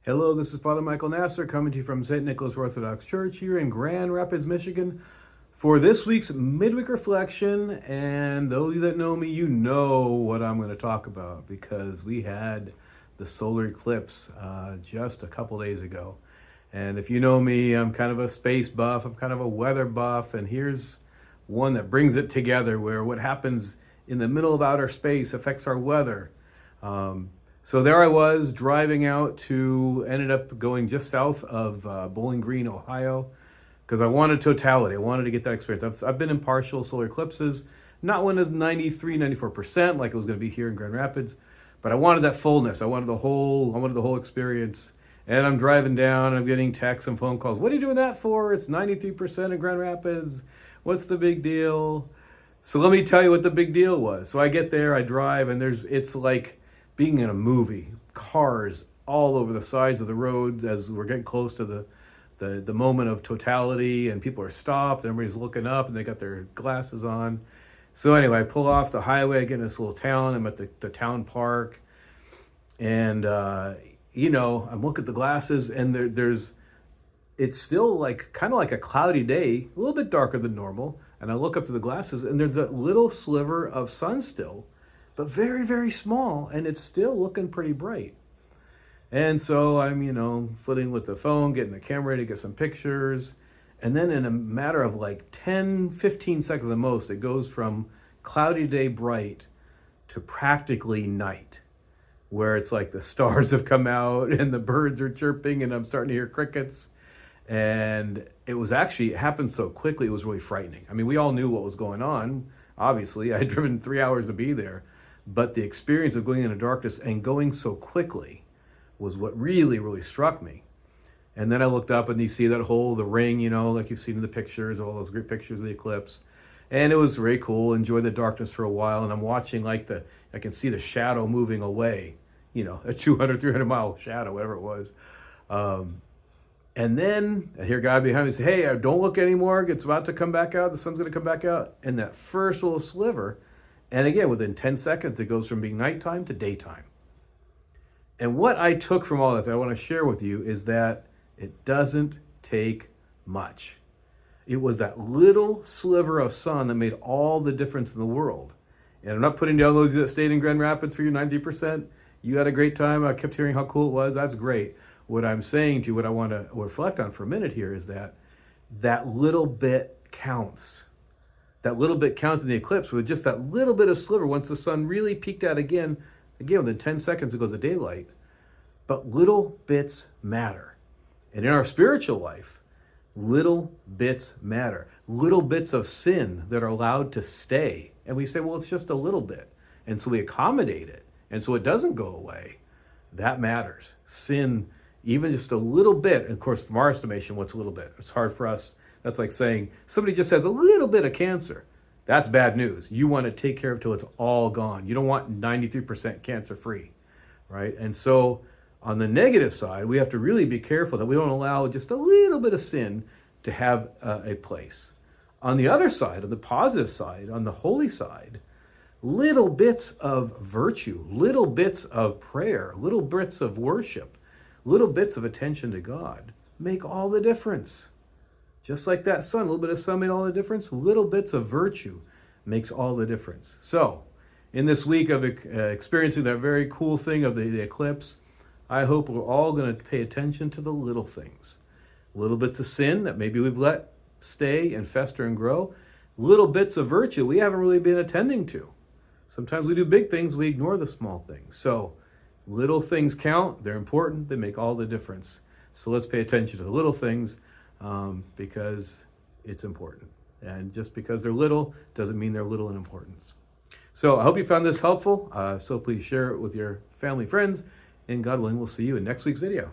Hello, this is Father Michael Nasser coming to you from St. Nicholas Orthodox Church here in Grand Rapids, Michigan for this week's Midweek Reflection. And those of you that know me, you know what I'm going to talk about because we had the solar eclipse just a couple days ago. And if you know me, I'm kind of a space buff, I'm kind of a weather buff, and here's one that brings it together where what happens in the middle of outer space affects our weather. So there I was driving out ended up going just south of Bowling Green, Ohio, because I wanted totality. I wanted to get that experience. I've been in partial solar eclipses, not one is 93, 94% like it was going to be here in Grand Rapids, but I wanted that fullness. I wanted the whole experience. And I'm driving down, I'm getting texts and phone calls. What are you doing that for? It's 93% in Grand Rapids. What's the big deal? So let me tell you what the big deal was. So I get there, I drive, and it's like being in a movie. Cars all over the sides of the road as we're getting close to the moment of totality, and people are stopped, everybody's looking up, and they got their glasses on. So anyway, I pull off the highway, I get in this little town, I'm at the town park, and I'm looking at the glasses, and it's still like kind of like a cloudy day, a little bit darker than normal, and I look up to the glasses, and there's a little sliver of sun still, but very, very small, and it's still looking pretty bright. And so I'm, fiddling with the phone, getting the camera ready to get some pictures, and then in a matter of like 10, 15 seconds at the most, it goes from cloudy day bright to practically night, where it's like the stars have come out and the birds are chirping and I'm starting to hear crickets. And it happened so quickly, it was really frightening. I mean, we all knew what was going on. Obviously, I had driven 3 hours to be there, but the experience of going into darkness and going so quickly was what really, really struck me. And then I looked up and you see the ring, like you've seen in the pictures, all those great pictures of the eclipse. And it was very cool, enjoyed the darkness for a while. And I'm watching I can see the shadow moving away, a 200, 300 mile shadow, whatever it was. And then I hear a guy behind me say, hey, don't look anymore. It's about to come back out. The sun's going to come back out. And that first little sliver, and again, within 10 seconds, it goes from being nighttime to daytime. And what I took from all that I want to share with you is that it doesn't take much. It was that little sliver of sun that made all the difference in the world. And I'm not putting down those that stayed in Grand Rapids for your 90%. You had a great time. I kept hearing how cool it was. That's great. What I'm saying to you, what I want to reflect on for a minute here is that little bit counts. That little bit counts in the eclipse with just that little bit of sliver. Once the sun really peaked out again, within 10 seconds it goes to daylight. But little bits matter. And in our spiritual life, little bits matter. Little bits of sin that are allowed to stay. And we say, well, it's just a little bit. And so we accommodate it. And so it doesn't go away. That matters. Sin, even just a little bit, and of course, from our estimation, what's a little bit? It's hard for us. That's like saying somebody just has a little bit of cancer. That's bad news. You want to take care of it till it's all gone. You don't want 93% cancer free, right? And so on the negative side, we have to really be careful that we don't allow just a little bit of sin to have a place. On the other side, on the positive side, on the holy side, little bits of virtue, little bits of prayer, little bits of worship, little bits of attention to God make all the difference. Just like that sun, a little bit of sun made all the difference. Little bits of virtue makes all the difference. So, in this week of experiencing that very cool thing of the eclipse, I hope we're all going to pay attention to the little things. Little bits of sin that maybe we've let stay and fester and grow. Little bits of virtue we haven't really been attending to. Sometimes we do big things, we ignore the small things. So, little things count, they're important, they make all the difference. So let's pay attention to the little things because it's important. And just because they're little doesn't mean they're little in importance. So I hope you found this helpful. So please share it with your family, friends, and God willing, we'll see you in next week's video.